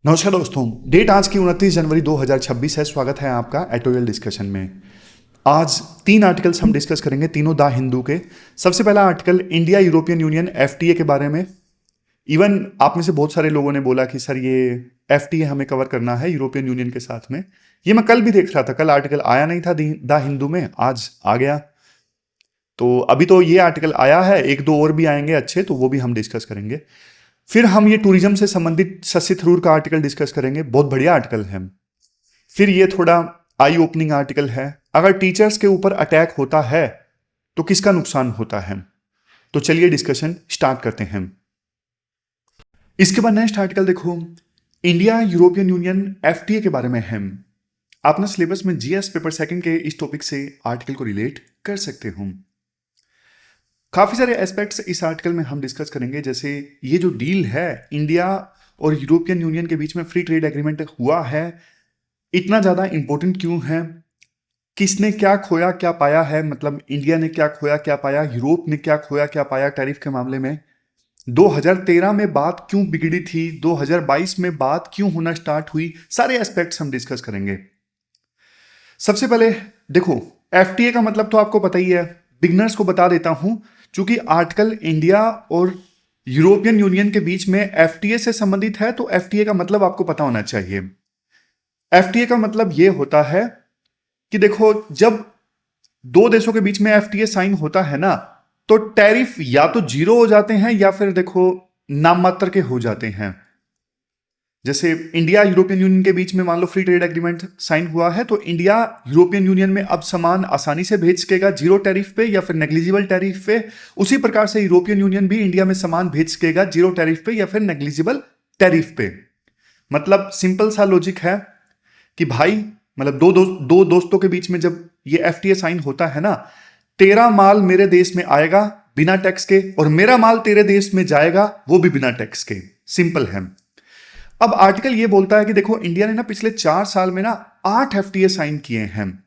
नमस्कार दोस्तों। डेट आज की 29 जनवरी 2026 है। स्वागत है आपका एटोरियल डिस्कशन में। आज तीन आर्टिकल्स हम डिस्कस करेंगे, तीनों द हिंदू के। सबसे पहला article India European union FTA के बारे में। इवन आप में से बहुत सारे लोगों ने बोला कि सर ये एफटीए हमें कवर करना है यूरोपियन यूनियन के साथ में। ये मैं कल भी देख रहा था, कल आर्टिकल आया नहीं था द हिंदू में, आज आ गया। तो अभी तो ये आर्टिकल आया है, एक दो और भी आएंगे अच्छे, तो वो भी हम डिस्कस करेंगे। फिर हम ये टूरिज्म से संबंधित शशि थरूर का आर्टिकल डिस्कस करेंगे, बहुत बढ़िया आर्टिकल है। फिर ये थोड़ा आई ओपनिंग आर्टिकल है, अगर टीचर्स के ऊपर अटैक होता है तो किसका नुकसान होता है। तो चलिए डिस्कशन स्टार्ट करते हैं। इसके बाद नेक्स्ट आर्टिकल देखो, इंडिया यूरोपियन यूनियन एफटीए के बारे में है। आप ना सिलेबस में जीएस पेपर सेकंड के इस टॉपिक से आर्टिकल को रिलेट कर सकते हो। काफी सारे एस्पेक्ट्स इस आर्टिकल में हम डिस्कस करेंगे, जैसे ये जो डील है इंडिया और यूरोपियन यूनियन के बीच में फ्री ट्रेड एग्रीमेंट हुआ है, इतना ज्यादा इंपॉर्टेंट क्यों है, किसने क्या खोया क्या पाया है, मतलब इंडिया ने क्या खोया क्या पाया, यूरोप ने क्या खोया क्या पाया टैरिफ के मामले में। 2013 में बात क्यों बिगड़ी थी, 2022 में बात क्यों होना स्टार्ट हुई, सारे एस्पेक्ट्स हम डिस्कस करेंगे। सबसे पहले देखो, एफटीए का मतलब तो आपको पता ही है, बिगनर्स को बता देता हूं। चूंकि आर्टिकल इंडिया और यूरोपियन यूनियन के बीच में एफटीए से संबंधित है, तो एफटीए का मतलब आपको पता होना चाहिए। एफटीए का मतलब यह होता है कि देखो, जब दो देशों के बीच में एफटीए साइन होता है ना, तो टैरिफ या तो जीरो हो जाते हैं या फिर देखो नाम मात्र के हो जाते हैं। जैसे इंडिया यूरोपियन यूनियन के बीच में मान लो फ्री ट्रेड एग्रीमेंट साइन हुआ है, तो इंडिया यूरोपियन यूनियन में अब सामान आसानी से भेज सकेगा जीरो टैरिफ पे या फिर नेग्लिजिबल टैरिफ पे। उसी प्रकार से यूरोपियन यूनियन भी इंडिया में सामान भेज सकेगा जीरो टैरिफ पे या फिर नेग्लिजिबल टैरिफ पे। मतलब सिंपल सा लॉजिक है कि भाई, मतलब दो दोस्तों के बीच में जब ये एफटीए साइन होता है ना, तेरा माल मेरे देश में आएगा बिना टैक्स के और मेरा माल तेरे देश में जाएगा वो भी बिना टैक्स के। सिंपल है। अब आर्टिकल ये बोलता है कि देखो, इंडिया ने ना पिछले 4 साल में ना 8 एफटीए साइन किए हैं,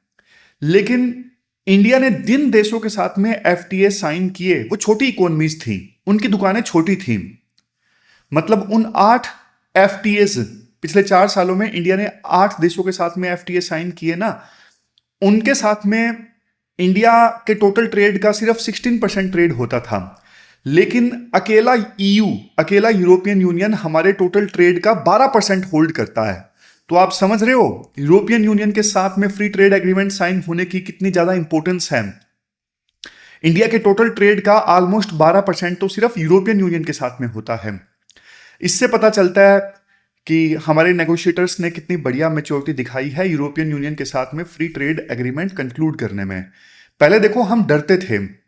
लेकिन इंडिया ने जिन देशों के साथ में एफटीए साइन किए वो छोटी इकोनॉमीज थी, उनकी दुकानें छोटी थी। मतलब उन 8 एफटीएस पिछले 4 सालों में इंडिया ने 8 देशों के साथ में एफटीए साइन किए ना, उनके साथ में इंडिया के टोटल ट्रेड का सिर्फ 16% ट्रेड होता था। लेकिन अकेला अकेला यूरोपियन यूनियन हमारे टोटल ट्रेड का 12% होल्ड करता है। तो आप समझ रहे हो यूरोपियन यूनियन के साथ में फ्री ट्रेड एग्रीमेंट साइन होने की कितनी ज्यादा इंपॉर्टेंस है। इंडिया के टोटल ट्रेड का ऑलमोस्ट 12% तो सिर्फ यूरोपियन यूनियन के साथ में होता है। इससे पता चलता है कि हमारे नेगोशिएटर्स ने कितनी बढ़िया मैच्योरिटी दिखाई है यूरोपियन यूनियन के साथ में फ्री ट्रेड एग्रीमेंट कंक्लूड करने में। पहले देखो, हम डरते थे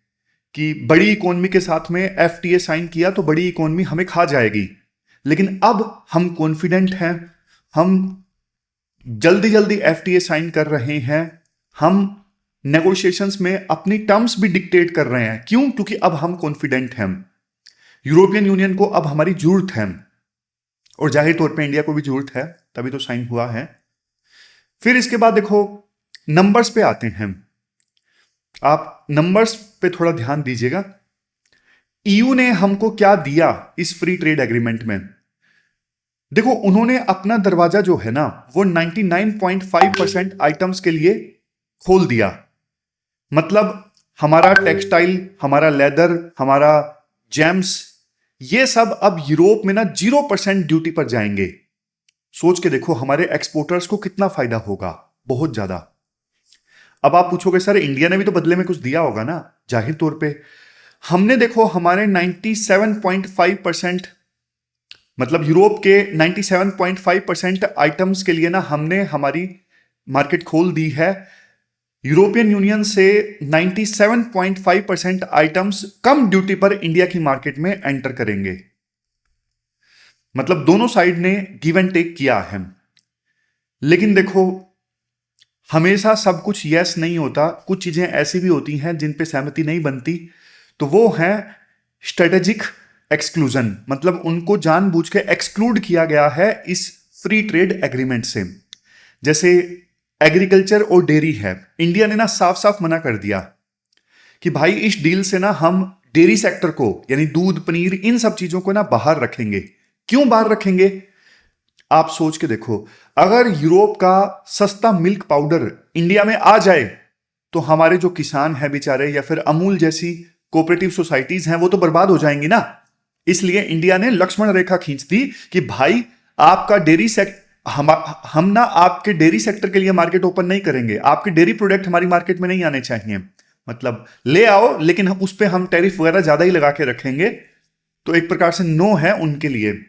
कि बड़ी इकोनॉमी के साथ में एफटीए साइन किया तो बड़ी इकोनॉमी हमें खा जाएगी, लेकिन अब हम कॉन्फिडेंट हैं, हम जल्दी जल्दी एफटीए साइन कर रहे हैं, हम नेगोशिएशंस में अपनी टर्म्स भी डिक्टेट कर रहे हैं। क्यों? क्योंकि अब हम कॉन्फिडेंट हैं, यूरोपियन यूनियन को अब हमारी जरूरत है और जाहिर तौर पे इंडिया को भी जरूरत है, तभी तो साइन हुआ है। फिर इसके बाद देखो, नंबर्स पे आते हैं। आप नंबर्स पे थोड़ा ध्यान दीजिएगा। ईयू ने हमको क्या दिया इस फ्री ट्रेड एग्रीमेंट में? देखो, उन्होंने अपना दरवाजा जो है ना वो 99.5% आइटम्स के लिए खोल दिया। मतलब हमारा टेक्सटाइल, हमारा लेदर, हमारा जेम्स, ये सब अब यूरोप में ना 0% ड्यूटी पर जाएंगे। सोच के देखो हमारे एक्सपोर्टर्स को कितना फायदा होगा, बहुत ज्यादा। अब आप पूछोगे सर इंडिया ने भी तो बदले में कुछ दिया होगा ना। जाहिर तौर पे हमने देखो हमारे 97.5%, मतलब यूरोप के 97.5% आइटम्स के लिए ना हमने हमारी मार्केट खोल दी है। यूरोपियन यूनियन से 97.5% आइटम्स कम ड्यूटी पर इंडिया की मार्केट में एंटर करेंगे। मतलब दोनों साइड ने गिव एंड टेक किया है। लेकिन देखो, हमेशा सब कुछ यस नहीं होता, कुछ चीजें ऐसी भी होती हैं जिन पे सहमति नहीं बनती, तो वो है स्ट्रेटेजिक एक्सक्लूजन। मतलब उनको जानबूझ के एक्सक्लूड किया गया है इस फ्री ट्रेड एग्रीमेंट से। जैसे एग्रीकल्चर और डेयरी है, इंडिया ने ना साफ साफ मना कर दिया कि भाई इस डील से ना हम डेयरी सेक्टर को, यानी दूध, पनीर, इन सब चीजों को ना बाहर रखेंगे। क्यों बाहर रखेंगे? आप सोच के देखो, अगर यूरोप का सस्ता मिल्क पाउडर इंडिया में आ जाए तो हमारे जो किसान हैं बेचारे, या फिर अमूल जैसी कोऑपरेटिव सोसाइटीज हैं, वो तो बर्बाद हो जाएंगी ना। इसलिए इंडिया ने लक्ष्मण रेखा खींच दी कि भाई आपका डेयरी हम ना आपके डेयरी सेक्टर के लिए मार्केट ओपन नहीं करेंगे, आपके डेयरी प्रोडक्ट हमारी मार्केट में नहीं आने चाहिए। मतलब ले आओ, लेकिन उस पे हम टैरिफ वगैरह ज्यादा ही लगा के रखेंगे। तो एक प्रकार से नो है उनके लिए।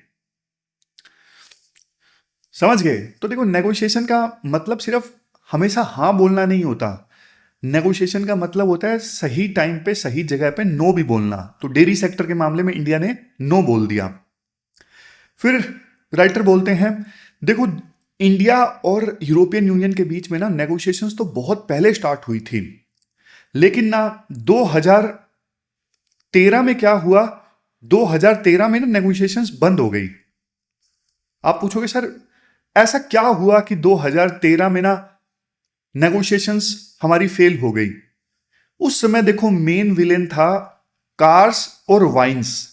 समझ गए? तो देखो, नेगोशिएशन का मतलब सिर्फ हमेशा हां बोलना नहीं होता। नेगोशिएशन का मतलब होता है सही टाइम पे सही जगह पे नो भी बोलना। तो डेयरी सेक्टर के मामले में इंडिया ने नो बोल दिया। फिर राइटर बोलते हैं, देखो इंडिया और यूरोपियन यूनियन के बीच में ना नेगोशिएशंस तो बहुत पहले स्टार्ट हुई थी, लेकिन ना 2013 में क्या हुआ, 2013 में ना नेगोशिएशंस बंद हो गई। आप पूछोगे सर ऐसा क्या हुआ कि 2013 में ना नेगोशिएशंस हमारी फेल हो गई? उस समय देखो मेन विलेन था कार्स और वाइन्स।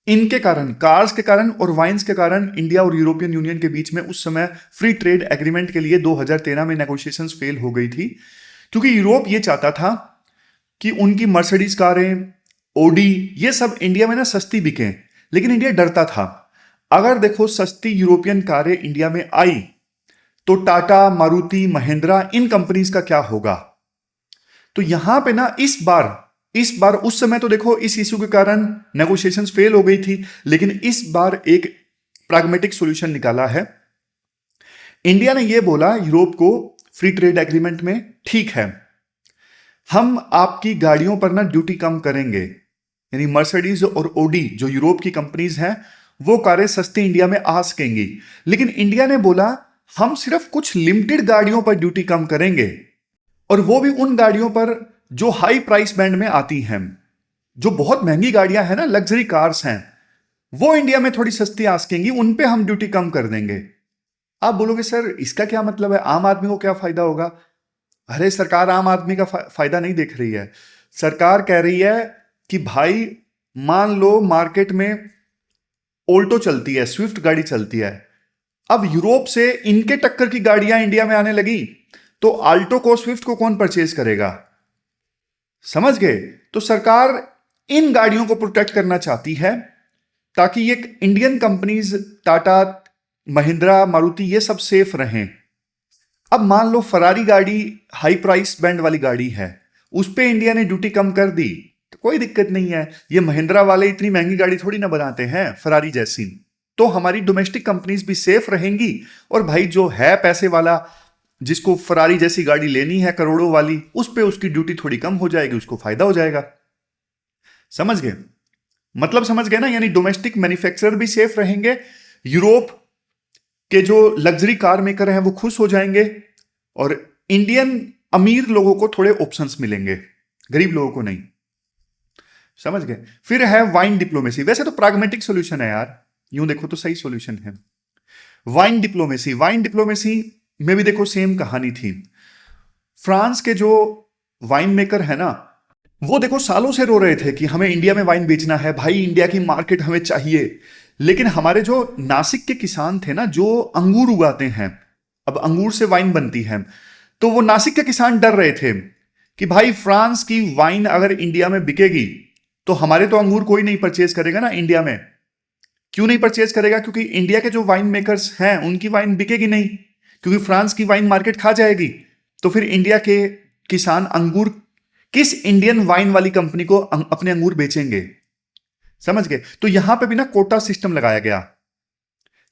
इनके कारण, कार्स के कारण और वाइन्स के कारण इंडिया और यूरोपियन यूनियन के बीच में उस समय फ्री ट्रेड एग्रीमेंट के लिए 2013 में नेगोशिएशंस फेल हो गई थी, क्योंकि यूरोप ये चाहता था कि उनकी मर्सिडीज कारें, ओडी, ये सब इंडिया में ना सस्ती बिकें। लेकिन इंडिया डरता था, अगर देखो सस्ती यूरोपियन कारें इंडिया में आई तो टाटा, मारुति, महिंद्रा, इन कंपनीज का क्या होगा? तो यहां पे ना इस बार उस समय तो देखो इस इश्यू के कारण नेगोशिएशंस फेल हो गई थी, लेकिन इस बार एक प्रैग्मेटिक सॉल्यूशन निकाला है। इंडिया ने यह बोला यूरोप को फ्री ट्रेड एग्रीमेंट में, ठीक है हम आपकी गाड़ियों पर ना ड्यूटी कम करेंगे, यानी मर्सिडीज और ओडी जो यूरोप की कंपनीज हैं वो कारें सस्ती इंडिया में आ सकेंगी। लेकिन इंडिया ने बोला हम सिर्फ कुछ लिमिटेड गाड़ियों पर ड्यूटी कम करेंगे, और वो भी उन गाड़ियों पर जो हाई प्राइस बैंड में आती हैं। जो बहुत महंगी गाड़ियां हैं ना, लग्जरी कार्स हैं, वो इंडिया में थोड़ी सस्ती आ सकेंगी, उन पे हम ड्यूटी कम कर देंगे। आप बोलोगे सर इसका क्या मतलब है, आम आदमी को क्या फायदा होगा? अरे सरकार आम आदमी का फायदा नहीं देख रही है। सरकार कह रही है कि भाई मान लो मार्केट में ऑल्टो चलती है, स्विफ्ट गाड़ी चलती है, अब यूरोप से इनके टक्कर की गाड़ियां इंडिया में आने लगी, तो आल्टो को, स्विफ्ट को कौन परचेज करेगा? समझ गए? तो सरकार इन गाड़ियों को प्रोटेक्ट करना चाहती है ताकि ये इंडियन कंपनीज टाटा, महिंद्रा, मारुति, ये सब सेफ रहें। अब मान लो फरारी गाड़ी हाई प्राइस बैंड वाली गाड़ी है, उस पे इंडिया ने ड्यूटी कम कर दी तो कोई दिक्कत नहीं है। ये महिंद्रा वाले इतनी महंगी गाड़ी थोड़ी ना बनाते हैं फरारी जैसी, तो हमारी डोमेस्टिक कंपनीज भी सेफ रहेंगी। और भाई जो है पैसे वाला, जिसको फरारी जैसी गाड़ी लेनी है करोड़ों वाली, उस पे उसकी ड्यूटी थोड़ी कम हो जाएगी, उसको फायदा हो जाएगा। समझ गए? मतलब समझ गए ना? यानी डोमेस्टिक मैन्युफैक्चरर भी सेफ रहेंगे, यूरोप के जो लग्जरी कार मेकर हैं वो खुश हो जाएंगे, और इंडियन अमीर लोगों को थोड़े ऑप्शंस मिलेंगे, गरीब लोगों को नहीं। समझ गए? फिर है वाइन डिप्लोमेसी। वैसे तो प्राग्मेटिक सॉल्यूशन है यार, यूं देखो तो सही सॉल्यूशन है। वाइन डिप्लोमेसी, वाइन डिप्लोमेसी में भी देखो सेम कहानी थी। फ्रांस के जो वाइन मेकर है ना, वो देखो सालों से रो रहे थे कि हमें इंडिया में वाइन बेचना है, भाई इंडिया की मार्केट हमें चाहिए। लेकिन हमारे जो नासिक के किसान थे ना, जो अंगूर उगाते हैं, अब अंगूर से वाइन बनती है, तो वो नासिक के किसान डर रहे थे कि भाई फ्रांस की वाइन अगर इंडिया में बिकेगी तो हमारे तो अंगूर कोई नहीं परचेज करेगा ना इंडिया में। क्यों नहीं परचेज करेगा? क्योंकि इंडिया के जो वाइन मेकर्स हैं उनकी वाइन बिकेगी नहीं, क्योंकि फ्रांस की वाइन मार्केट खा जाएगी। तो फिर इंडिया के किसान अंगूर किस इंडियन वाइन वाली कंपनी को अपने अंगूर बेचेंगे? समझ गए? तो यहां पे भी ना कोटा सिस्टम लगाया गया,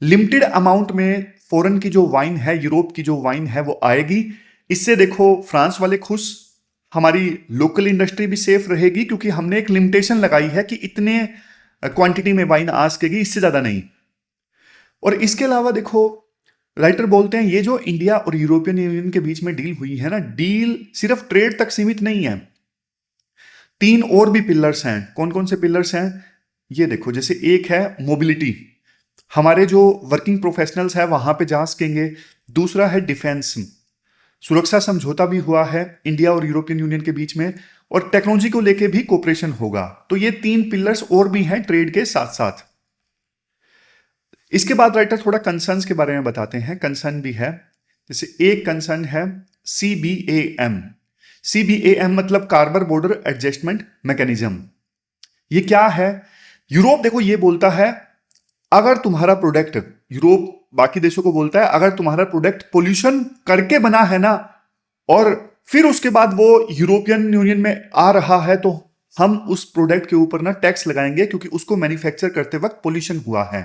लिमिटेड अमाउंट में फॉरेन की जो वाइन है, यूरोप की जो वाइन है वो आएगी। इससे देखो फ्रांस वाले खुश, हमारी लोकल इंडस्ट्री भी सेफ रहेगी, क्योंकि हमने एक लिमिटेशन लगाई है कि इतने क्वांटिटी में वाइन आ सकेगी, इससे ज्यादा नहीं। और इसके अलावा देखो राइटर बोलते हैं ये जो इंडिया और यूरोपियन यूनियन के बीच में डील हुई है ना, डील सिर्फ ट्रेड तक सीमित नहीं है। 3 और भी पिलर्स हैं। कौन कौन से पिलर्स हैं ये देखो, जैसे एक है मोबिलिटी, हमारे जो वर्किंग प्रोफेशनल्स हैं वहां पे जा सकेंगे। दूसरा है डिफेंस, सुरक्षा समझौता भी हुआ है इंडिया और यूरोपियन यूनियन के बीच में, और टेक्नोलॉजी को लेके भी कोऑपरेशन होगा। तो ये 3 पिलर्स और भी हैं ट्रेड के साथ साथ। इसके बाद राइटर थोड़ा कंसर्न्स के बारे में बताते हैं, कंसर्न भी है। जैसे एक कंसर्न है CBAM। CBAM मतलब कार्बन बॉर्डर एडजस्टमेंट मैकेनिज्म। ये क्या है? यूरोप देखो ये बोलता है, अगर तुम्हारा प्रोडक्ट, यूरोप बाकी देशों को बोलता है, अगर तुम्हारा प्रोडक्ट पोल्यूशन करके बना है ना, और फिर उसके बाद वो यूरोपियन यूनियन में आ रहा है, तो हम उस प्रोडक्ट के ऊपर ना टैक्स लगाएंगे, क्योंकि उसको मैन्युफैक्चर करते वक्त पोल्यूशन हुआ है।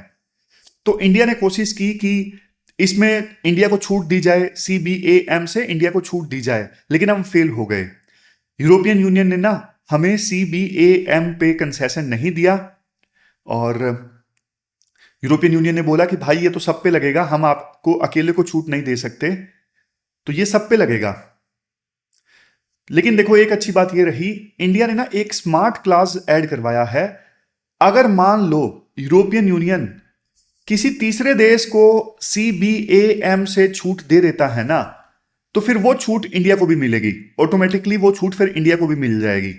तो इंडिया ने कोशिश की कि इसमें इंडिया को छूट दी जाए, CBAM से इंडिया को छूट दी जाए, लेकिन हम फेल हो गए। यूरोपियन यूनियन ने ना हमें CBAM पे कंसेशन नहीं दिया, और यूरोपियन यूनियन ने बोला कि भाई ये तो सब पे लगेगा, हम आपको अकेले को छूट नहीं दे सकते, तो ये सब पे लगेगा। लेकिन देखो एक अच्छी बात ये रही, इंडिया ने ना एक स्मार्ट क्लास ऐड करवाया है। अगर मान लो यूरोपियन यूनियन किसी तीसरे देश को CBAM से छूट दे देता है ना, तो फिर वो छूट इंडिया को भी मिलेगी, ऑटोमेटिकली वो छूट फिर इंडिया को भी मिल जाएगी।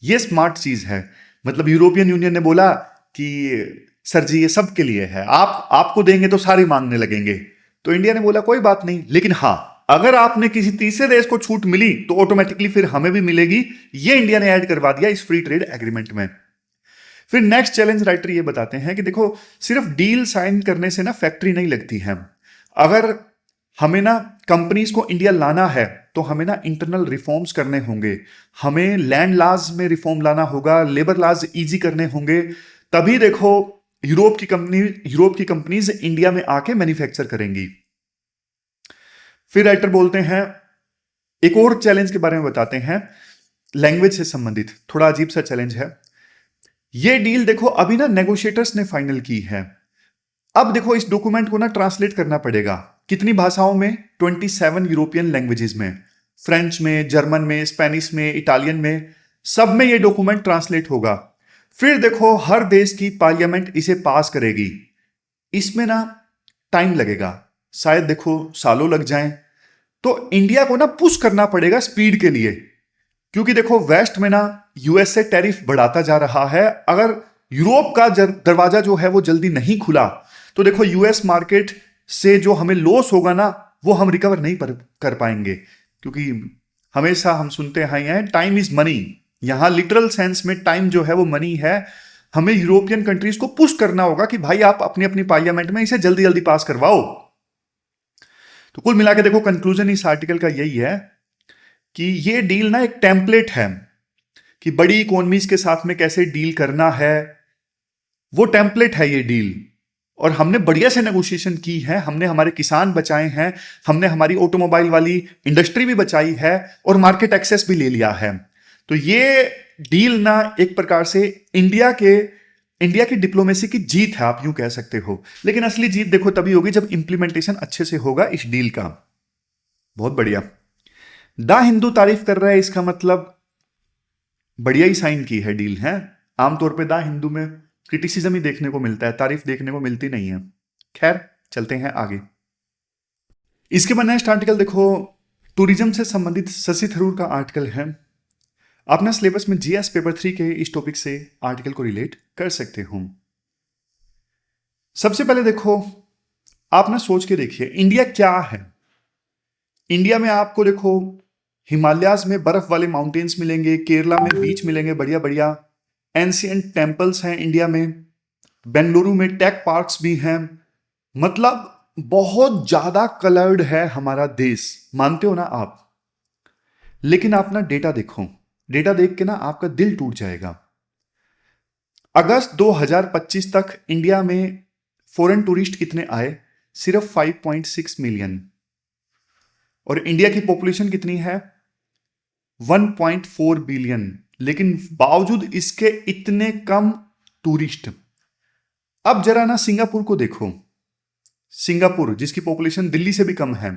ये स्मार्ट चीज है। मतलब यूरोपियन यूनियन ने बोला कि सर जी ये सब के लिए है, आपको देंगे तो सारे मांगने लगेंगे, तो इंडिया ने बोला कोई बात नहीं, लेकिन हाँ अगर आपने किसी तीसरे देश को छूट मिली तो ऑटोमेटिकली फिर हमें भी मिलेगी। ये इंडिया ने ऐड करवा दिया इस फ्री ट्रेड एग्रीमेंट में। फिर नेक्स्ट चैलेंज राइटर ये बताते हैं कि देखो सिर्फ डील साइन करने से ना फैक्ट्री नहीं लगती है। अगर हमें ना कंपनीज को इंडिया लाना है तो हमें ना इंटरनल रिफॉर्म्स करने होंगे, हमें लैंड लॉज में रिफॉर्म लाना होगा, लेबर लॉज इजी करने होंगे, तभी देखो यूरोप की कंपनीज इंडिया में आके मैन्युफैक्चर करेंगी। फिर राइटर बोलते हैं, एक और चैलेंज के बारे में बताते हैं, लैंग्वेज से संबंधित थोड़ा अजीब सा चैलेंज है। ये डील देखो अभी ना नेगोशिएटर्स ने फाइनल की है। अब देखो इस डॉक्यूमेंट को ना ट्रांसलेट करना पड़ेगा, कितनी भाषाओं में? 27 यूरोपियन लैंग्वेजेस में, फ्रेंच में, जर्मन में, स्पेनिश में, इटालियन में, सब में ये डॉक्यूमेंट ट्रांसलेट होगा। फिर देखो हर देश की पार्लियामेंट इसे पास करेगी। इसमें ना टाइम लगेगा, शायद देखो सालों लग जाएं। तो इंडिया को ना पुश करना पड़ेगा स्पीड के लिए, क्योंकि देखो वेस्ट में ना US से टैरिफ बढ़ाता जा रहा है। अगर यूरोप का दरवाजा जो है वो जल्दी नहीं खुला तो देखो US मार्केट से जो हमें लॉस होगा ना वो हम रिकवर नहीं कर पाएंगे, क्योंकि हमेशा हम सुनते आए हैं टाइम इज मनी। यहां लिटरल सेंस में टाइम जो है वो मनी है। हमें यूरोपियन कंट्रीज को पुश करना होगा कि भाई आप अपनी अपनी पार्लियामेंट में इसे जल्दी जल्दी पास करवाओ। तो कुल मिला के देखो कंक्लूजन इस आर्टिकल का यही है कि ये डील ना एक टेम्पलेट है कि बड़ी इकोनॉमीज के साथ में कैसे डील करना है, वो टेम्पलेट है ये डील। और हमने बढ़िया से नेगोशिएशन की है, हमने हमारे किसान बचाए हैं, हमने हमारी ऑटोमोबाइल वाली इंडस्ट्री भी बचाई है और मार्केट एक्सेस भी ले लिया है। तो ये डील ना एक प्रकार से इंडिया की डिप्लोमेसी की जीत है, आप यूं कह सकते हो। लेकिन असली जीत देखो तभी होगी जब इंप्लीमेंटेशन अच्छे से होगा इस डील का। बहुत बढ़िया। द हिंदू तारीफ कर रहा है, इसका मतलब बढ़िया ही साइन की है डील है। आमतौर पे द हिंदू में क्रिटिसिज्म ही देखने को मिलता है, तारीफ देखने को मिलती नहीं है। खैर चलते हैं आगे। इसके बाद नेक्स्ट आर्टिकल देखो, टूरिज्म से संबंधित शशि थरूर का आर्टिकल है। अपना सिलेबस में GS पेपर 3 के इस टॉपिक से आर्टिकल को रिलेट कर सकते हो। सबसे पहले देखो, आप ना सोच के देखिए इंडिया क्या है। इंडिया में आपको देखो हिमालयाज में बर्फ वाले माउंटेन्स मिलेंगे, केरला में बीच मिलेंगे बढ़िया बढ़िया, एंशिएंट टेम्पल्स हैं इंडिया में, बेंगलुरु में टेक पार्क्स भी हैं। मतलब बहुत ज्यादा कलर्ड है हमारा देश, मानते हो ना आप? लेकिन आप ना डेटा देखो, डेटा देख के ना आपका दिल टूट जाएगा। अगस्त 2025 तक इंडिया में फॉरेन टूरिस्ट कितने आए? सिर्फ 5.6 मिलियन। और इंडिया की पॉपुलेशन कितनी है? 1.4 बिलियन। लेकिन बावजूद इसके इतने कम टूरिस्ट। अब जरा ना सिंगापुर को देखो, सिंगापुर जिसकी पॉपुलेशन दिल्ली से भी कम है,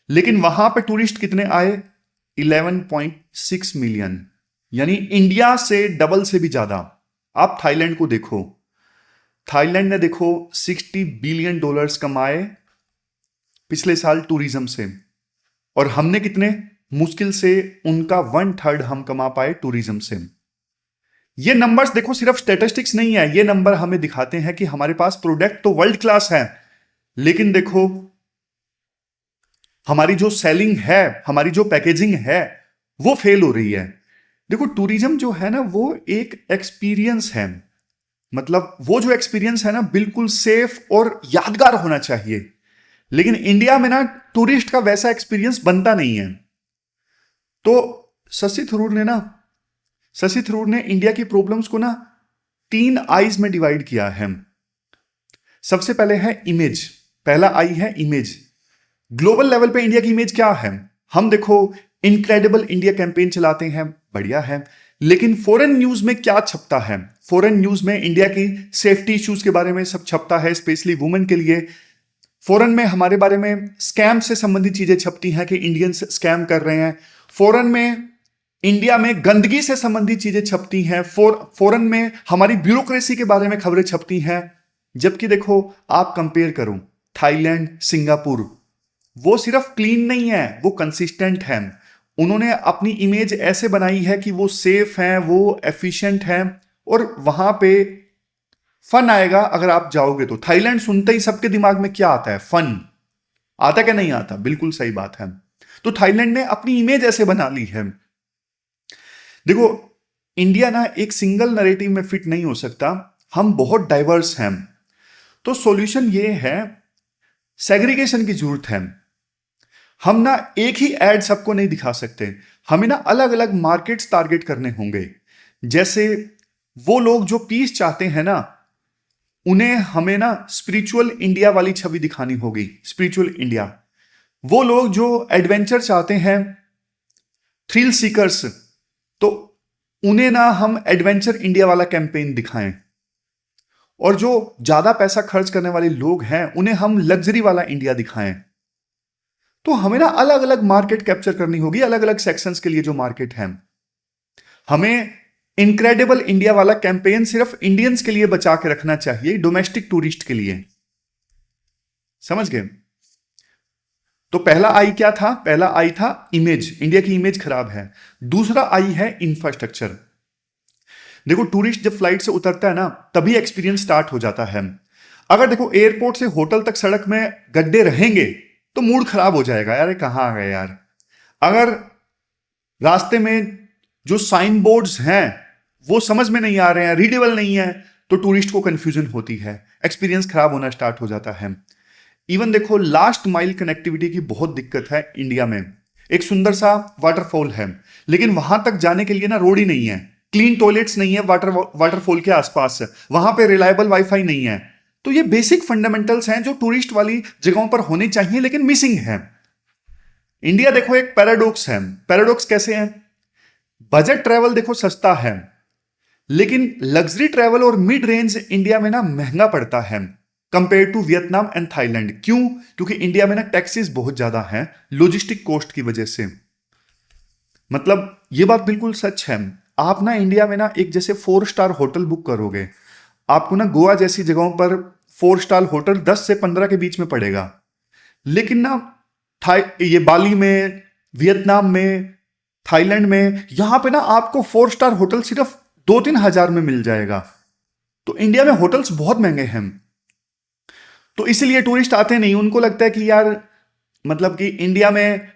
लेकिन वहां पे टूरिस्ट कितने आए? 11.6 मिलियन, यानी इंडिया से डबल से भी ज्यादा। आप थाईलैंड को देखो, थाईलैंड ने देखो $60 बिलियन कमाए पिछले साल टूरिज्म से, और हमने कितने? मुश्किल से उनका 1/3 हम कमा पाए टूरिज्म से। ये नंबर्स देखो सिर्फ स्टेटिस्टिक्स नहीं है, ये नंबर हमें दिखाते हैं कि हमारे पास प्रोडक्ट तो वर्ल्ड क्लास है, लेकिन देखो हमारी जो सेलिंग है, हमारी जो पैकेजिंग है, वो फेल हो रही है। देखो टूरिज्म जो है ना वो एक एक्सपीरियंस है, मतलब वो जो एक्सपीरियंस है ना बिल्कुल सेफ और यादगार होना चाहिए। लेकिन इंडिया में ना टूरिस्ट का वैसा एक्सपीरियंस बनता नहीं है। तो शशि थरूर ने ना शशि थरूर ने इंडिया की प्रॉब्लम्स को ना 3 आईज में डिवाइड किया है। सबसे पहले है इमेज, पहला आई है इमेज। ग्लोबल लेवल पे इंडिया की इमेज क्या है? हम देखो इनक्रेडिबल इंडिया कैंपेन चलाते हैं, बढ़िया है, लेकिन फॉरेन न्यूज में क्या छपता है? फॉरेन न्यूज में इंडिया की सेफ्टी इश्यूज के बारे में सब छपता है, स्पेशली वुमेन के लिए। फॉरेन में हमारे बारे में स्कैम से संबंधित चीजें छपती हैं कि इंडियंस स्कैम कर रहे हैं। फॉरेन में इंडिया में गंदगी से संबंधित चीजें छपती हैं। फॉरेन में हमारी ब्यूरोक्रेसी के बारे में खबरें छपती हैं। जबकि देखो आप कंपेयर करो थाईलैंड, सिंगापुर, वो सिर्फ क्लीन नहीं है, वो कंसिस्टेंट है। उन्होंने अपनी इमेज ऐसे बनाई है कि वो सेफ हैं, वो एफिशिएंट हैं, और वहां पे फन आएगा अगर आप जाओगे तो। थाईलैंड सुनते ही सबके दिमाग में क्या आता है? फन आता क्या नहीं आता? बिल्कुल सही बात है। तो थाईलैंड ने अपनी इमेज ऐसे बना ली है। देखो इंडिया ना एक सिंगल नैरेटिव में फिट नहीं हो सकता, हम बहुत डाइवर्स हैं। तो सॉल्यूशन ये है, सेग्रीगेशन की जरूरत है। हम ना एक ही एड सबको नहीं दिखा सकते, हमें ना अलग अलग मार्केट्स टारगेट करने होंगे। जैसे वो लोग जो पीस चाहते हैं ना, उन्हें हमें ना स्पिरिचुअल इंडिया वाली छवि दिखानी होगी, स्पिरिचुअल इंडिया। वो लोग जो एडवेंचर चाहते हैं, थ्रिल सीकर्स, तो उन्हें ना हम एडवेंचर इंडिया वाला कैंपेन दिखाएं। और जो ज्यादा पैसा खर्च करने वाले लोग हैं उन्हें हम लग्जरी वाला इंडिया दिखाएं। तो हमें ना अलग अलग मार्केट कैप्चर करनी होगी, अलग अलग सेक्शंस के लिए जो मार्केट है। हमें इनक्रेडिबल इंडिया वाला कैंपेन सिर्फ इंडियंस के लिए बचा के रखना चाहिए, डोमेस्टिक टूरिस्ट के लिए। समझ गए? तो पहला आई क्या था? पहला आई था इमेज, इंडिया की इमेज खराब है। दूसरा आई है इंफ्रास्ट्रक्चर। देखो टूरिस्ट जब फ्लाइट से उतरता है ना तभी एक्सपीरियंस स्टार्ट हो जाता है। अगर देखो एयरपोर्ट से होटल तक सड़क में गड्ढे रहेंगे तो मूड खराब हो जाएगा, यार कहां आ गए यार। अगर रास्ते में जो साइन बोर्ड्स हैं वो समझ में नहीं आ रहे हैं, रीडेबल नहीं है, तो टूरिस्ट को कंफ्यूजन होती है, एक्सपीरियंस खराब होना स्टार्ट हो जाता है। इवन देखो लास्ट माइल कनेक्टिविटी की बहुत दिक्कत है इंडिया में। एक सुंदर सा वाटरफॉल है, लेकिन वहां तक जाने के लिए ना रोड ही नहीं है, क्लीन टॉयलेट्स नहीं है वाटरफॉल के आसपास, वहां पे रिलायबल वाईफाई नहीं है। तो ये बेसिक फंडामेंटल्स हैं जो टूरिस्ट वाली जगहों पर होने चाहिए लेकिन मिसिंग है। इंडिया देखो एक पैराडॉक्स है। पैराडॉक्स कैसे है? बजट ट्रैवल देखो सस्ता है, लेकिन लग्जरी ट्रैवल और मिड रेंज इंडिया में ना महंगा पड़ता है compare to Vietnam and Thailand. क्यों? क्योंकि इंडिया में ना टैक्सेस बहुत ज्यादा हैं लॉजिस्टिक कॉस्ट की वजह से। मतलब ये बात बिल्कुल सच है। आप ना इंडिया में ना एक जैसे 4 स्टार होटल बुक करोगे, आपको ना गोवा जैसी जगहों पर 4 स्टार होटल 10 से 15 के बीच में पड़ेगा। लेकिन ना ये बाली में, वियतनाम में, थाईलैंड में, यहां पे ना आपको 4 स्टार होटल सिर्फ 2-3 हजार में मिल जाएगा। तो इंडिया में होटल्स बहुत महंगे हैं, तो इसीलिए टूरिस्ट आते नहीं। उनको लगता है कि यार मतलब कि इंडिया में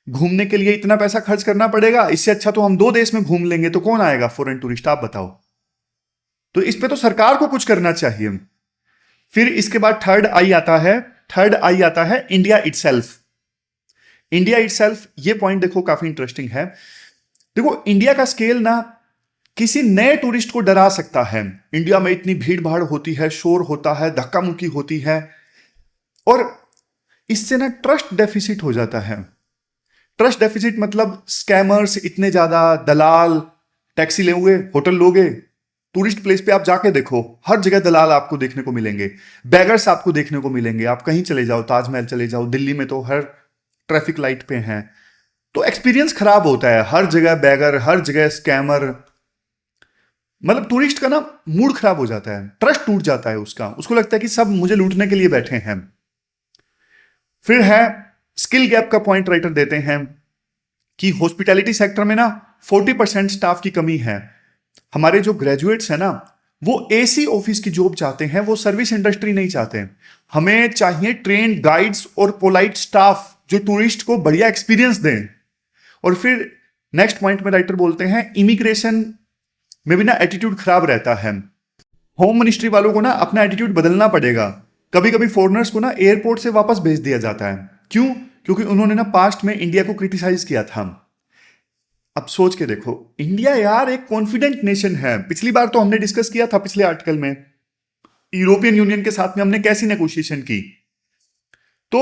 घूमने के लिए इतना पैसा खर्च करना पड़ेगा, इससे अच्छा तो हम 2 देश में घूम लेंगे। तो कौन आएगा फॉरेन टूरिस्ट, आप बताओ। तो इस पे तो सरकार को कुछ करना चाहिए। फिर इसके बाद थर्ड आई आता है इंडिया इटसेल्फ। इंडिया इटसेल्फ, ये पॉइंट देखो काफी इंटरेस्टिंग है। देखो इंडिया का स्केल ना किसी नए टूरिस्ट को डरा सकता है। इंडिया में इतनी भीड़ भाड़ होती है, शोर होता है, धक्का मुक्की होती है, और इससे ना ट्रस्ट डेफिसिट हो जाता है। ट्रस्ट डेफिसिट मतलब स्कैमर्स इतने ज्यादा, दलाल, टैक्सी लोगे, होटल लोगे, टूरिस्ट प्लेस पे आप जाके देखो हर जगह दलाल आपको देखने को मिलेंगे, बैगर्स आपको देखने को मिलेंगे। आप कहीं चले जाओ, ताजमहल चले जाओ, दिल्ली में तो हर ट्रैफिक लाइट पे हैं। तो एक्सपीरियंस खराब होता है, हर जगह बैगर, हर जगह स्कैमर। मतलब टूरिस्ट का ना मूड खराब हो जाता है, ट्रस्ट टूट जाता है उसका, उसको लगता है कि सब मुझे लूटने के लिए बैठे हैं। फिर है स्किल गैप का पॉइंट राइटर देते हैं कि हॉस्पिटैलिटी सेक्टर में ना 40% स्टाफ की कमी है। हमारे जो ग्रेजुएट्स हैं ना, वो एसी ऑफिस की जॉब चाहते हैं, वो सर्विस इंडस्ट्री नहीं चाहते हैं। हमें चाहिए ट्रेन गाइड्स और पोलाइट स्टाफ जो टूरिस्ट को बढ़िया एक्सपीरियंस दें। और फिर नेक्स्ट पॉइंट में राइटर बोलते हैं इमिग्रेशन में भी ना एटीट्यूड खराब रहता है। होम मिनिस्ट्री वालों को ना अपना एटीट्यूड बदलना पड़ेगा। कभी कभी फॉरेनर्स को ना एयरपोर्ट से वापस भेज दिया जाता है। क्यों? क्योंकि उन्होंने ना पास्ट में इंडिया को क्रिटिसाइज किया था। अब सोच के देखो, इंडिया यार एक कॉन्फिडेंट नेशन है। पिछली बार तो हमने डिस्कस किया था पिछले आर्टिकल में, यूरोपियन यूनियन के साथ में हमने कैसी नेगोशिएशन की। तो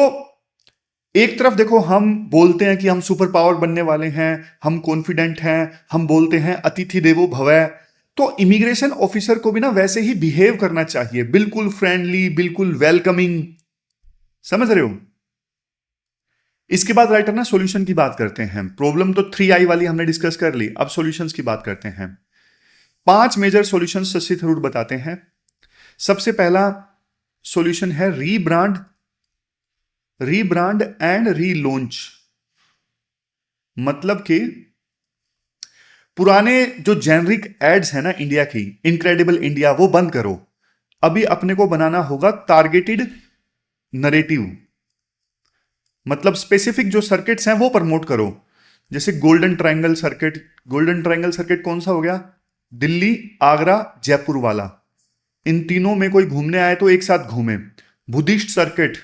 एक तरफ देखो, हम बोलते हैं कि हम सुपर पावर बनने वाले हैं, हम कॉन्फिडेंट हैं, हम बोलते हैं अतिथि देवो भव। तो इमिग्रेशन ऑफिसर को भी ना वैसे ही बिहेव करना चाहिए, बिल्कुल फ्रेंडली, बिल्कुल वेलकमिंग। समझ रहे हो? इसके बाद राइटर ना सॉल्यूशन की बात करते हैं। प्रॉब्लम तो 3I वाली हमने डिस्कस कर ली, अब सॉल्यूशंस की बात करते हैं। 5 मेजर सॉल्यूशन शशि थरूर बताते हैं। सबसे पहला सॉल्यूशन है रीब्रांड एंड रीलॉन्च। मतलब कि पुराने जो जेनरिक एड्स है ना इंडिया की, इनक्रेडिबल इंडिया, वो बंद करो। अभी अपने को बनाना होगा टारगेटेड नरेटिव। मतलब स्पेसिफिक जो सर्किट्स हैं वो प्रमोट करो। जैसे golden triangle circuit. Golden triangle circuit कौन सा हो गया? दिल्ली, आगरा, जयपुर वाला। इन तीनों में कोई घूमने आए तो एक साथ घूमे। बुद्धिस्ट सर्किट,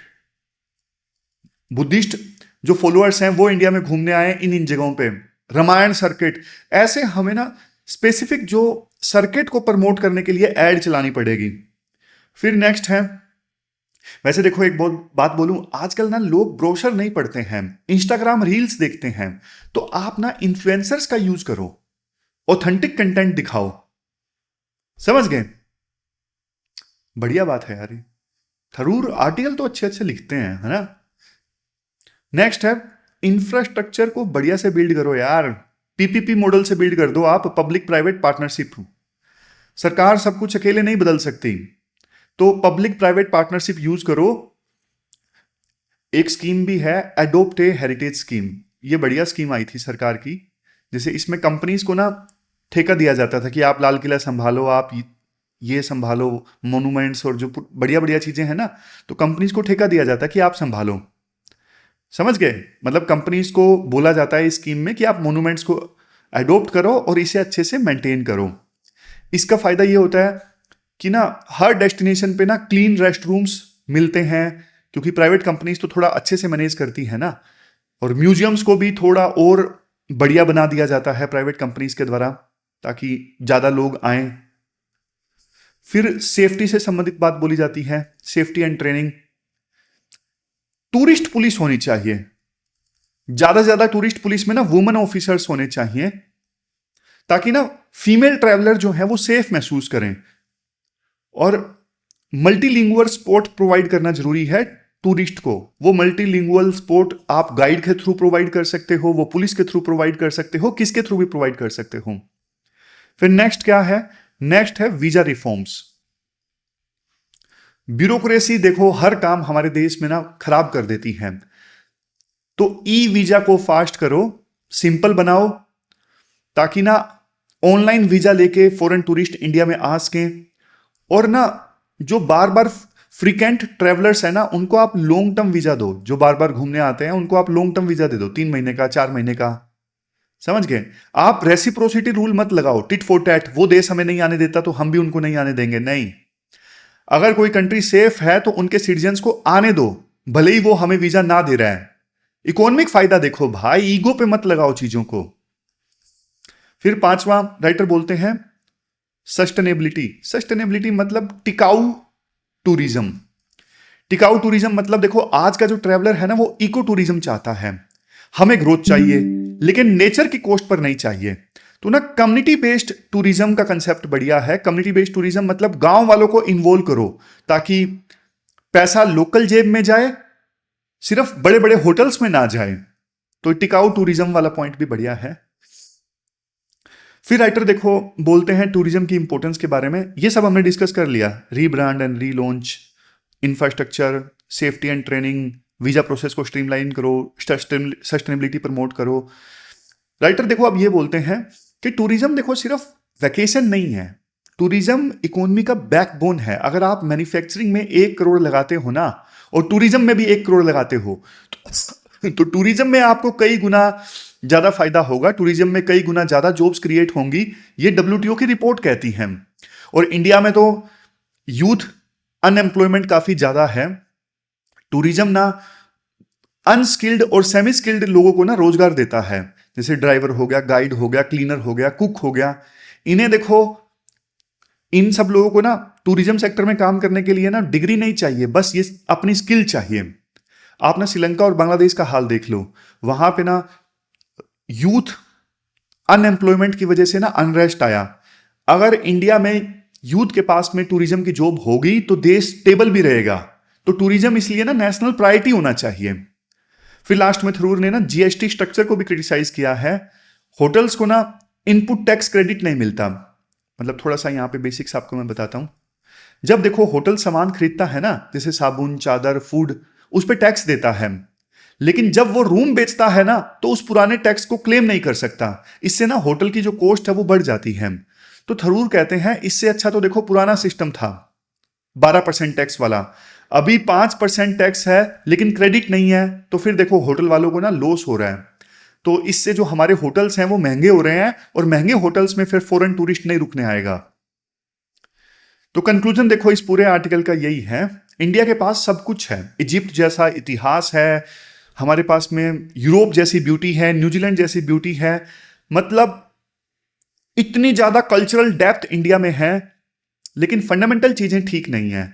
बुद्धिस्ट जो फॉलोअर्स हैं वो इंडिया में घूमने आए इन इन जगहों पे। रामायण सर्किट। ऐसे हमें ना स्पेसिफिक जो सर्किट को प्रमोट करने के लिए एड चलानी पड़ेगी। फिर नेक्स्ट है, वैसे देखो एक बहुत बात बोलूं, आजकल ना लोग ब्रोशर नहीं पढ़ते हैं, इंस्टाग्राम रील्स देखते हैं। तो आप ना इन्फ्लुएंसर्स का यूज करो, ऑथेंटिक कंटेंट दिखाओ। समझ गए? बढ़िया बात है यार। थरूर आर्टिकल तो अच्छे अच्छे लिखते हैं, है ना। नेक्स्ट है, इंफ्रास्ट्रक्चर को बढ़िया से बिल्ड करो यार। पीपीपी मॉडल से बिल्ड कर दो आप, पब्लिक प्राइवेट पार्टनरशिप। सरकार सब कुछ अकेले नहीं बदल सकती, तो पब्लिक प्राइवेट पार्टनरशिप यूज करो। एक स्कीम भी है, एडोप्ट ए हेरिटेज स्कीम। ये बढ़िया स्कीम आई थी सरकार की। जैसे इसमें कंपनीज को ना ठेका दिया जाता था कि आप लाल किला संभालो, आप ये संभालो, मोनूमेंट्स और जो बढ़िया बढ़िया चीजें हैं ना, तो कंपनीज को ठेका दिया जाता है कि आप संभालो। समझ गए? मतलब कंपनीज को बोला जाता है इस स्कीम में कि आप मोनूमेंट्स को एडोप्ट करो और इसे अच्छे से मेंटेन करो। इसका फायदा ये होता है कि ना हर डेस्टिनेशन पे ना क्लीन रेस्ट रूम्स मिलते हैं, क्योंकि प्राइवेट कंपनीज तो थोड़ा अच्छे से मैनेज करती है ना। और म्यूजियम्स को भी थोड़ा और बढ़िया बना दिया जाता है प्राइवेट कंपनीज के द्वारा, ताकि ज्यादा लोग आए। फिर सेफ्टी से संबंधित बात बोली जाती है, safety and training. Tourist police होनी चाहिए, ज्यादा से ज्यादा टूरिस्ट पुलिस में ना वुमेन ऑफिसर्स होने चाहिए, ताकि ना फीमेल ट्रैवलर जो है वो सेफ महसूस करें। और मल्टीलिंगुअल सपोर्ट प्रोवाइड करना जरूरी है टूरिस्ट को। वो मल्टीलिंगुअल सपोर्ट आप गाइड के थ्रू प्रोवाइड कर सकते हो, वो पुलिस के थ्रू प्रोवाइड कर सकते हो, किसके थ्रू भी प्रोवाइड कर सकते हो। फिर नेक्स्ट क्या है? नेक्स्ट है वीजा रिफॉर्म्स। ब्यूरोक्रेसी देखो हर काम हमारे देश में ना खराब कर देती है, तो ई वीजा को फास्ट करो, सिंपल बनाओ, ताकि ना ऑनलाइन वीजा लेके फॉरेन टूरिस्ट इंडिया में आ सकें। और ना जो बार बार फ्रीक्वेंट ट्रेवलर्स है ना, उनको आप लॉन्ग टर्म वीजा दो। जो बार बार घूमने आते हैं उनको आप लॉन्ग टर्म वीजा दे दो, 3 महीने का, 4 महीने का। समझ गए? आप रेसिप्रोसिटी रूल मत लगाओ, टिट फॉर टैट। वो देश हमें नहीं आने देता तो हम भी उनको नहीं आने देंगे, नहीं। अगर कोई कंट्री सेफ है तो उनके सिटीजन्स को आने दो, भले ही वो हमें वीजा ना दे रहा है। इकोनॉमिक फायदा देखो भाई, ईगो पे मत लगाओ चीजों को। फिर 5वां राइटर बोलते हैं सस्टेनेबिलिटी। सस्टेनेबिलिटी मतलब टिकाऊ टूरिज्म। टिकाऊ टूरिज्म मतलब देखो आज का जो ट्रैवलर है ना, वो इको टूरिज्म चाहता है। हमें ग्रोथ चाहिए लेकिन नेचर की कॉस्ट पर नहीं चाहिए। तो ना कम्युनिटी बेस्ड टूरिज्म का कंसेप्ट बढ़िया है। कम्युनिटी बेस्ड टूरिज्म मतलब गांव वालों को इन्वॉल्व करो, ताकि पैसा लोकल जेब में जाए, सिर्फ बड़े बड़े होटल्स में ना जाए। तो टिकाऊ टूरिज्म वाला पॉइंट भी बढ़िया है। फिर राइटर देखो बोलते हैं टूरिज्म की इंपॉर्टेंस के बारे में। ये सब हमने डिस्कस कर लिया, rebrand and relaunch, infrastructure, safety and training, visa process को स्ट्रीमलाइन करो, सस्टेनेबिलिटी प्रमोट करो। राइटर देखो अब ये बोलते हैं कि टूरिज्म देखो सिर्फ वैकेशन नहीं है, टूरिज्म इकोनॉमी का बैकबोन है। अगर आप मैन्युफैक्चरिंग में 1 करोड़ लगाते हो ना, और टूरिज्म में भी 1 करोड़ लगाते हो, तो टूरिज्म में आपको कई गुना ज्यादा फायदा होगा, टूरिज्म में कई गुना ज्यादा जॉब्स क्रिएट होंगी। ये डब्ल्यूटीओ की रिपोर्ट कहती है। और इंडिया में तो यूथ अनएम्प्लॉयमेंट काफी ज्यादा है। टूरिज्म ना अनस्किल्ड और सेमी स्किल्ड लोगों को ना रोजगार देता है, जैसे ड्राइवर हो गया, गाइड हो गया, क्लीनर हो गया, कुक हो गया। इन्हें देखो, इन सब लोगों को ना टूरिज्म सेक्टर में काम करने के लिए ना डिग्री नहीं चाहिए, बस ये अपनी स्किल चाहिए। आप ना श्रीलंका और बांग्लादेश का हाल देख लो, वहां पे ना यूथ अनएम्प्लॉयमेंट की वजह से ना अनरेस्ट आया। अगर इंडिया में यूथ के पास में टूरिज्म की जॉब होगी तो देश स्टेबल भी रहेगा। तो टूरिज्म इसलिए ना नेशनल प्रायोरिटी होना चाहिए। फिर लास्ट में थरूर ने ना जीएसटी स्ट्रक्चर को भी क्रिटिसाइज किया है। होटल्स को ना इनपुट टैक्स क्रेडिट नहीं मिलता। मतलब थोड़ा सा यहाँ पे बेसिक्स आपको मैं बताता हूं। जब देखो होटल सामान खरीदता है ना, जैसे साबुन, चादर, फूड, उस पर टैक्स देता है, लेकिन जब वो रूम बेचता है ना तो उस पुराने टैक्स को क्लेम नहीं कर सकता। इससे ना होटल की जो कॉस्ट है वो बढ़ जाती है। तो थरूर कहते हैं इससे अच्छा तो देखो पुराना सिस्टम था 12% टैक्स वाला, अभी 5% टैक्स है लेकिन क्रेडिट नहीं है। तो फिर देखो होटल वालों को ना लॉस हो रहा है। तो इससे जो हमारे होटल्स हैं वो महंगे हो रहे हैं, और महंगे होटल्स में फिर फॉरेन टूरिस्ट नहीं रुकने आएगा। तो कंक्लूजन देखो इस पूरे आर्टिकल का यही है, इंडिया के पास सब कुछ है। इजिप्ट जैसा इतिहास है हमारे पास में, यूरोप जैसी ब्यूटी है, न्यूजीलैंड जैसी ब्यूटी है। मतलब इतनी ज्यादा कल्चरल डेप्थ इंडिया में है, लेकिन फंडामेंटल चीजें ठीक नहीं है।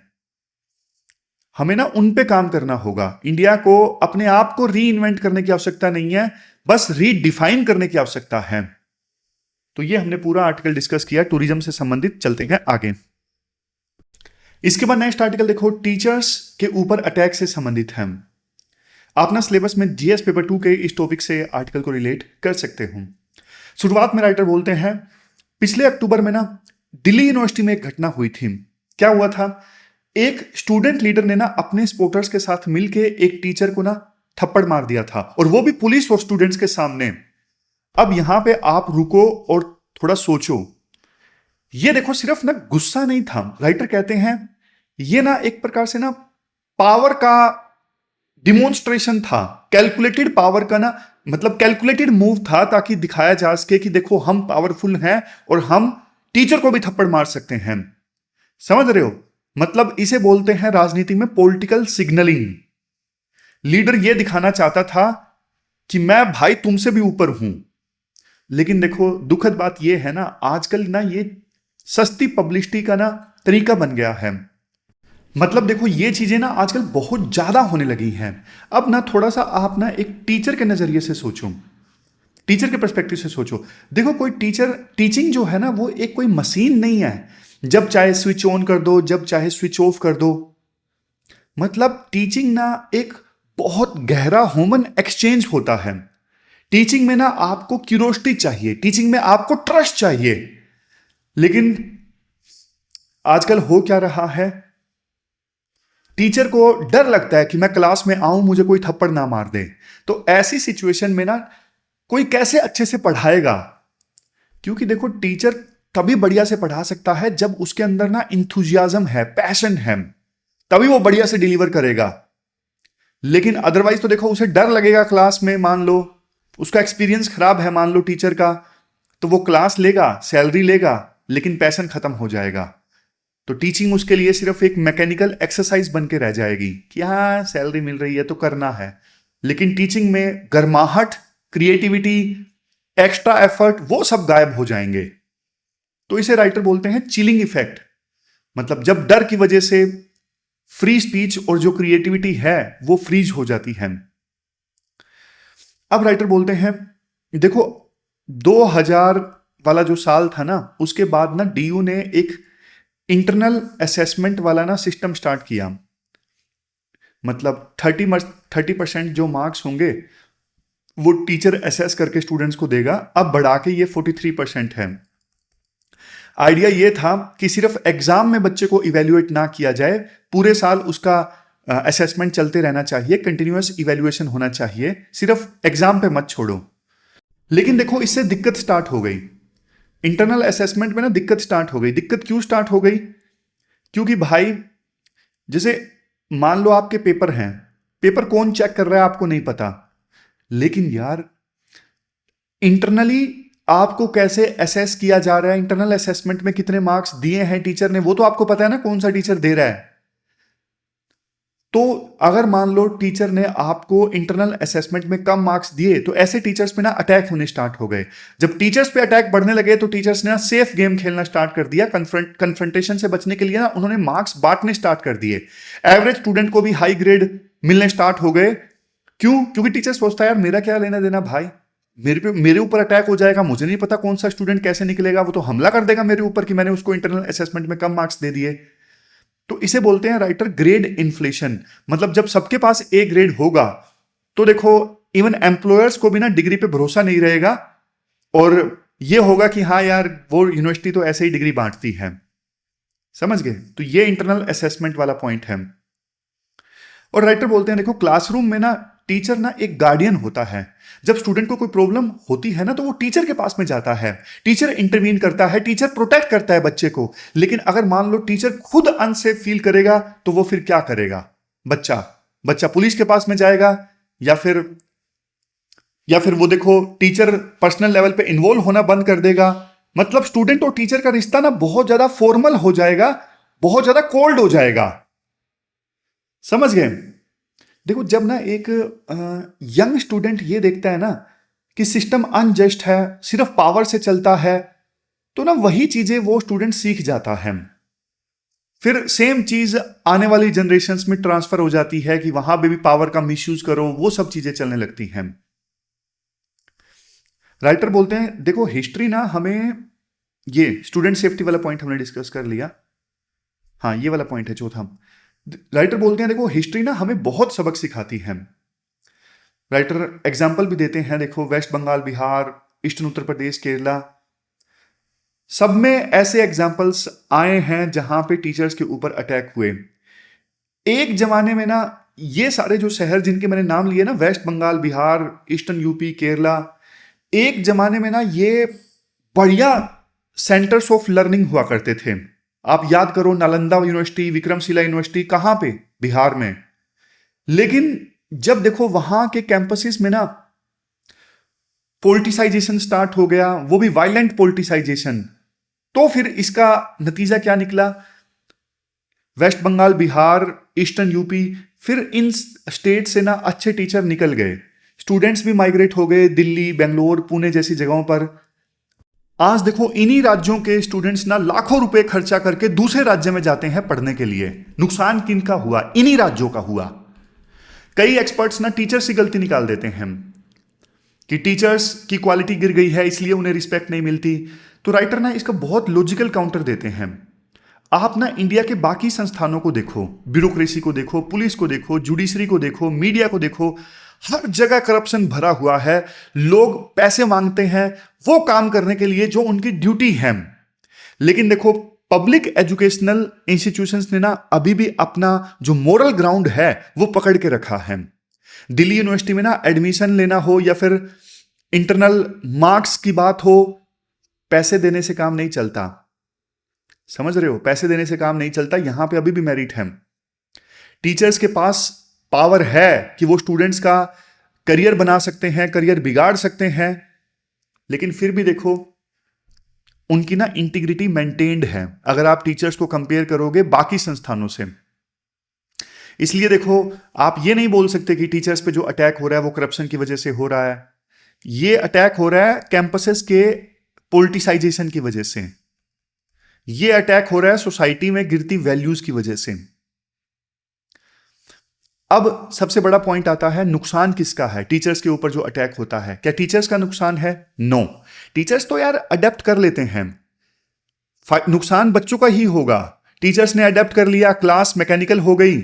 हमें ना उन पे काम करना होगा। इंडिया को अपने आप को री इन्वेंट करने की आवश्यकता नहीं है, बस रीडिफाइन करने की आवश्यकता है। तो ये हमने पूरा आर्टिकल डिस्कस किया टूरिज्म से संबंधित। चलते हैं आगे। इसके बाद नेक्स्ट आर्टिकल देखो, टीचर्स के ऊपर अटैक से संबंधित है। आप ना सिलेबस में जीएस पेपर 2 के इस टॉपिक से आर्टिकल को रिलेट कर सकते हो। शुरुआत में राइटर बोलते हैं, पिछले अक्टूबर में ना दिल्ली यूनिवर्सिटी में एक घटना हुई थी। क्या हुआ था, एक स्टूडेंट लीडर ने ना अपने सपोर्टर्स के साथ मिलके एक टीचर को ना थप्पड़ मार दिया था, और वो भी पुलिस और स्टूडेंट्स के सामने। अब यहां पे आप रुको और थोड़ा सोचो। ये देखो सिर्फ ना गुस्सा नहीं था, राइटर कहते हैं ये ना एक प्रकार से ना पावर का डिमोन्स्ट्रेशन था, कैलकुलेटेड पावर का ना, मतलब कैलकुलेटेड मूव था, ताकि दिखाया जा सके कि देखो हम पावरफुल हैं और हम टीचर को भी थप्पड़ मार सकते हैं। समझ रहे हो, मतलब इसे बोलते हैं राजनीति में पॉलिटिकल सिग्नलिंग। लीडर यह दिखाना चाहता था कि मैं भाई तुमसे भी ऊपर हूं। लेकिन देखो दुखद बात यह है ना, आजकल ना ये सस्ती पब्लिसिटी का ना तरीका बन गया है। मतलब देखो ये चीजें ना आजकल बहुत ज्यादा होने लगी हैं। अब ना थोड़ा सा आप ना एक टीचर के नजरिए से सोचो, टीचर के पर्सपेक्टिव से सोचो। देखो कोई टीचर, टीचिंग जो है ना वो एक कोई मशीन नहीं है, जब चाहे स्विच ऑन कर दो, जब चाहे स्विच ऑफ कर दो। मतलब टीचिंग ना एक बहुत गहरा ह्यूमन एक्सचेंज होता है। टीचिंग में ना आपको क्यूरियोसिटी चाहिए, टीचिंग में आपको ट्रस्ट चाहिए। लेकिन आजकल हो क्या रहा है, टीचर को डर लगता है कि मैं क्लास में आऊं मुझे कोई थप्पड़ ना मार दे। तो ऐसी सिचुएशन में ना कोई कैसे अच्छे से पढ़ाएगा, क्योंकि देखो टीचर तभी बढ़िया से पढ़ा सकता है जब उसके अंदर ना इंथुजियाज्म है, पैशन है, तभी वो बढ़िया से डिलीवर करेगा। लेकिन अदरवाइज तो देखो उसे डर लगेगा क्लास में, मान लो उसका एक्सपीरियंस खराब है मान लो टीचर का, तो वो क्लास लेगा, सैलरी लेगा, लेकिन पैशन खत्म हो जाएगा। तो टीचिंग उसके लिए सिर्फ एक मैकेनिकल एक्सरसाइज बन के रह जाएगी कि हाँ सैलरी मिल रही है तो करना है। लेकिन टीचिंग में गर्माहट, क्रिएटिविटी, एक्स्ट्रा एफर्ट, वो सब गायब हो जाएंगे। तो इसे राइटर बोलते हैं चिलिंग इफेक्ट। मतलब जब डर की वजह से फ्री स्पीच और जो क्रिएटिविटी है वो फ्रीज हो जाती है। अब राइटर बोलते हैं देखो 2000 वाला जो साल था ना, उसके बाद ना डीयू ने एक इंटरनल असेसमेंट वाला ना सिस्टम स्टार्ट किया। मतलब 30% जो मार्क्स होंगे वो टीचर असेस करके स्टूडेंट्स को देगा। अब बढ़ा के ये 43% है। आइडिया ये था कि सिर्फ एग्जाम में बच्चे को इवेल्युएट ना किया जाए, पूरे साल उसका असेसमेंट चलते रहना चाहिए, कंटिन्यूअस इवेल्युएशन होना चाहिए, सिर्फ एग्जाम पे मत छोड़ो। लेकिन देखो इससे दिक्कत स्टार्ट हो गई। इंटरनल असेसमेंट में ना दिक्कत स्टार्ट हो गई। दिक्कत क्यों स्टार्ट हो गई? क्योंकि भाई जैसे मान लो आपके पेपर हैं, पेपर कौन चेक कर रहा है आपको नहीं पता, लेकिन यार इंटरनली आपको कैसे असेस किया जा रहा है, इंटरनल असेसमेंट में कितने मार्क्स दिए हैं टीचर ने, वो तो आपको पता है ना, कौन सा टीचर दे रहा है। तो अगर मान लो टीचर ने आपको इंटरनल असेसमेंट में कम मार्क्स दिए, तो ऐसे टीचर्स पे ना अटैक होने स्टार्ट हो गए। जब टीचर्स पे अटैक बढ़ने लगे तो टीचर्स ने ना सेफ गेम खेलना स्टार्ट कर दिया। कन्फ्रंटेशन से बचने के लिए ना उन्होंने मार्क्स बांटने स्टार्ट कर दिए। एवरेज स्टूडेंट को भी हाई ग्रेड मिलने स्टार्ट हो गए। क्यों? क्योंकि टीचर सोचता है यार मेरा क्या लेना देना भाई, मेरे ऊपर अटैक हो जाएगा, मुझे नहीं पता कौन सा स्टूडेंट कैसे निकलेगा, वो तो हमला कर देगा मेरे ऊपर कि मैंने उसको इंटरनल असेसमेंट में कम मार्क्स दे दिए। तो इसे बोलते हैं राइटर ग्रेड इन्फ्लेशन। मतलब जब सबके पास ए ग्रेड होगा तो देखो इवन एम्प्लॉयर्स को भी ना डिग्री पे भरोसा नहीं रहेगा, और ये होगा कि हाँ यार वो यूनिवर्सिटी तो ऐसे ही डिग्री बांटती है। समझ गए? तो ये इंटरनल असेसमेंट वाला पॉइंट है। और राइटर बोलते हैं देखो क्लासरूम में ना टीचर ना एक गार्डियन होता है। जब स्टूडेंट को कोई प्रॉब्लम होती है ना तो वो टीचर के पास में जाता है, टीचर इंटरवीन करता है, टीचर प्रोटेक्ट करता है बच्चे को। लेकिन अगर मान लो टीचर खुद अनसेफ फील करेगा तो वो फिर क्या करेगा? बच्चा बच्चा पुलिस के पास में जाएगा, या फिर वो देखो टीचर पर्सनल लेवल पे इन्वॉल्व होना बंद कर देगा। मतलब स्टूडेंट और टीचर का रिश्ता ना बहुत ज्यादा फॉर्मल हो जाएगा, बहुत ज्यादा कोल्ड हो जाएगा। समझ गए? देखो जब ना एक यंग स्टूडेंट ये देखता है ना कि सिस्टम अनजस्ट है, सिर्फ पावर से चलता है, तो ना वही चीजें वो स्टूडेंट सीख जाता है। फिर सेम चीज आने वाली जनरेशन्स में ट्रांसफर हो जाती है कि वहां पे भी पावर का मिसयूज करो, वो सब चीजें चलने लगती हैं। राइटर बोलते हैं देखो हिस्ट्री ना हमें, ये स्टूडेंट सेफ्टी वाला पॉइंट हमने डिस्कस कर लिया, हाँ ये वाला पॉइंट है चौथा। राइटर बोलते हैं देखो हिस्ट्री ना हमें बहुत सबक सिखाती है। राइटर एग्जाम्पल भी देते हैं, देखो वेस्ट बंगाल, बिहार, ईस्टर्न उत्तर प्रदेश, केरला, सब में ऐसे एग्जाम्पल्स आए हैं जहां पे टीचर्स के ऊपर अटैक हुए। एक जमाने में ना ये सारे जो शहर जिनके मैंने नाम लिए ना, वेस्ट बंगाल, बिहार, ईस्टर्न यूपी, केरला, एक जमाने में ना ये बढ़िया सेंटर्स ऑफ लर्निंग हुआ करते थे। आप याद करो नालंदा यूनिवर्सिटी, विक्रमशिला यूनिवर्सिटी, कहां पे? बिहार में। लेकिन जब देखो वहां के कैंपसेस में ना पोलिटिसाइजेशन स्टार्ट हो गया, वो भी वायलेंट पोलिटिसाइजेशन, तो फिर इसका नतीजा क्या निकला? वेस्ट बंगाल, बिहार, ईस्टर्न यूपी, फिर इन स्टेट से ना अच्छे टीचर निकल गए, स्टूडेंट्स भी माइग्रेट हो गए दिल्ली, बेंगलोर, पुणे जैसी जगहों पर। आज देखो इन्हीं राज्यों के स्टूडेंट्स ना लाखों रुपए खर्चा करके दूसरे राज्य में जाते हैं पढ़ने के लिए। नुकसान किनका हुआ? इन्हीं राज्यों का हुआ। कई एक्सपर्ट्स ना टीचर्स की गलती निकाल देते हैं कि टीचर्स की क्वालिटी गिर गई है इसलिए उन्हें रिस्पेक्ट नहीं मिलती। तो राइटर ना इसका बहुत लॉजिकल काउंटर देते हैं। आप ना इंडिया के बाकी संस्थानों को देखो, ब्यूरोक्रेसी को देखो, पुलिस को देखो, जुडिशरी को देखो, मीडिया को देखो, हर जगह करप्शन भरा हुआ है। लोग पैसे मांगते हैं वो काम करने के लिए जो उनकी ड्यूटी है। लेकिन देखो पब्लिक एजुकेशनल इंस्टीट्यूशंस ने ना अभी भी अपना जो मोरल ग्राउंड है वो पकड़ के रखा है। दिल्ली यूनिवर्सिटी में ना एडमिशन लेना हो या फिर इंटरनल मार्क्स की बात हो, पैसे देने से काम नहीं चलता। समझ रहे हो? पैसे देने से काम नहीं चलता। यहां पे अभी भी मेरिट है। टीचर्स के पास पावर है कि वो स्टूडेंट्स का करियर बना सकते हैं, करियर बिगाड़ सकते हैं, लेकिन फिर भी देखो उनकी ना इंटीग्रिटी मेंटेन्ड है अगर आप टीचर्स को कंपेयर करोगे बाकी संस्थानों से। इसलिए देखो आप ये नहीं बोल सकते कि टीचर्स पे जो अटैक हो रहा है वो करप्शन की वजह से हो रहा है। ये अटैक हो रहा है कैंपसेस के पॉलिटिसाइजेशन की वजह से। ये अटैक हो रहा है सोसाइटी में गिरती वैल्यूज की वजह से। अब सबसे बड़ा पॉइंट आता है नुकसान किसका है टीचर्स के ऊपर जो अटैक होता है? क्या टीचर्स का नुकसान है? नो। टीचर्स तो यार अडेप्ट कर लेते हैं, नुकसान बच्चों का ही होगा। टीचर्स ने अडेप्ट कर लिया, क्लास मैकेनिकल हो गई,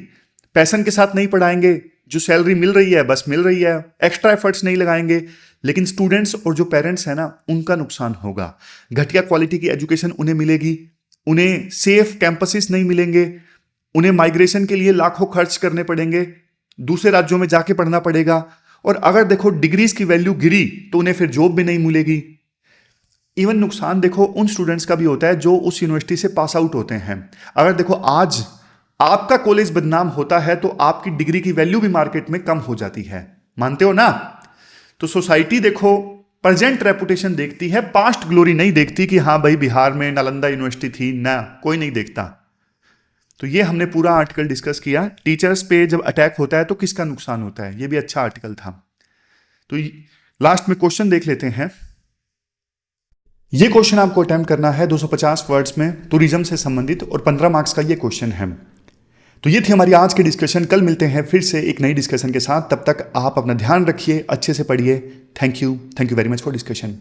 पैशन के साथ नहीं पढ़ाएंगे, जो सैलरी मिल रही है बस मिल रही है, एक्स्ट्रा एफर्ट्स नहीं लगाएंगे। लेकिन स्टूडेंट्स और जो पेरेंट्स हैं ना उनका नुकसान होगा। घटिया क्वालिटी की एजुकेशन उन्हें मिलेगी, उन्हें सेफ कैंपसेस नहीं मिलेंगे, उन्हें माइग्रेशन के लिए लाखों खर्च करने पड़ेंगे, दूसरे राज्यों में जाके पढ़ना पड़ेगा। और अगर देखो डिग्रीज की वैल्यू गिरी तो उन्हें फिर जॉब भी नहीं मिलेगी। इवन नुकसान देखो उन स्टूडेंट्स का भी होता है जो उस यूनिवर्सिटी से पास आउट होते हैं। अगर देखो आज आपका कॉलेज बदनाम होता है तो आपकी डिग्री की वैल्यू भी मार्केट में कम हो जाती है, मानते हो ना? तो सोसाइटी देखो प्रेजेंट रेपुटेशन देखती है, पास्ट ग्लोरी नहीं देखती कि हाँ भाई बिहार में नालंदा यूनिवर्सिटी थी, ना कोई नहीं देखता। तो ये हमने पूरा आर्टिकल डिस्कस किया। टीचर्स पे जब अटैक होता है तो किसका नुकसान होता है, ये भी अच्छा आर्टिकल था। तो लास्ट में क्वेश्चन देख लेते हैं। ये क्वेश्चन आपको अटेम्प्ट करना है 250 वर्ड्स में, टूरिज्म से संबंधित, और 15 मार्क्स का ये क्वेश्चन है। तो ये थी हमारी आज की डिस्कशन। कल मिलते हैं फिर से एक नई डिस्कशन के साथ। तब तक आप अपना ध्यान रखिए, अच्छे से पढ़िए। Thank you very much for discussion.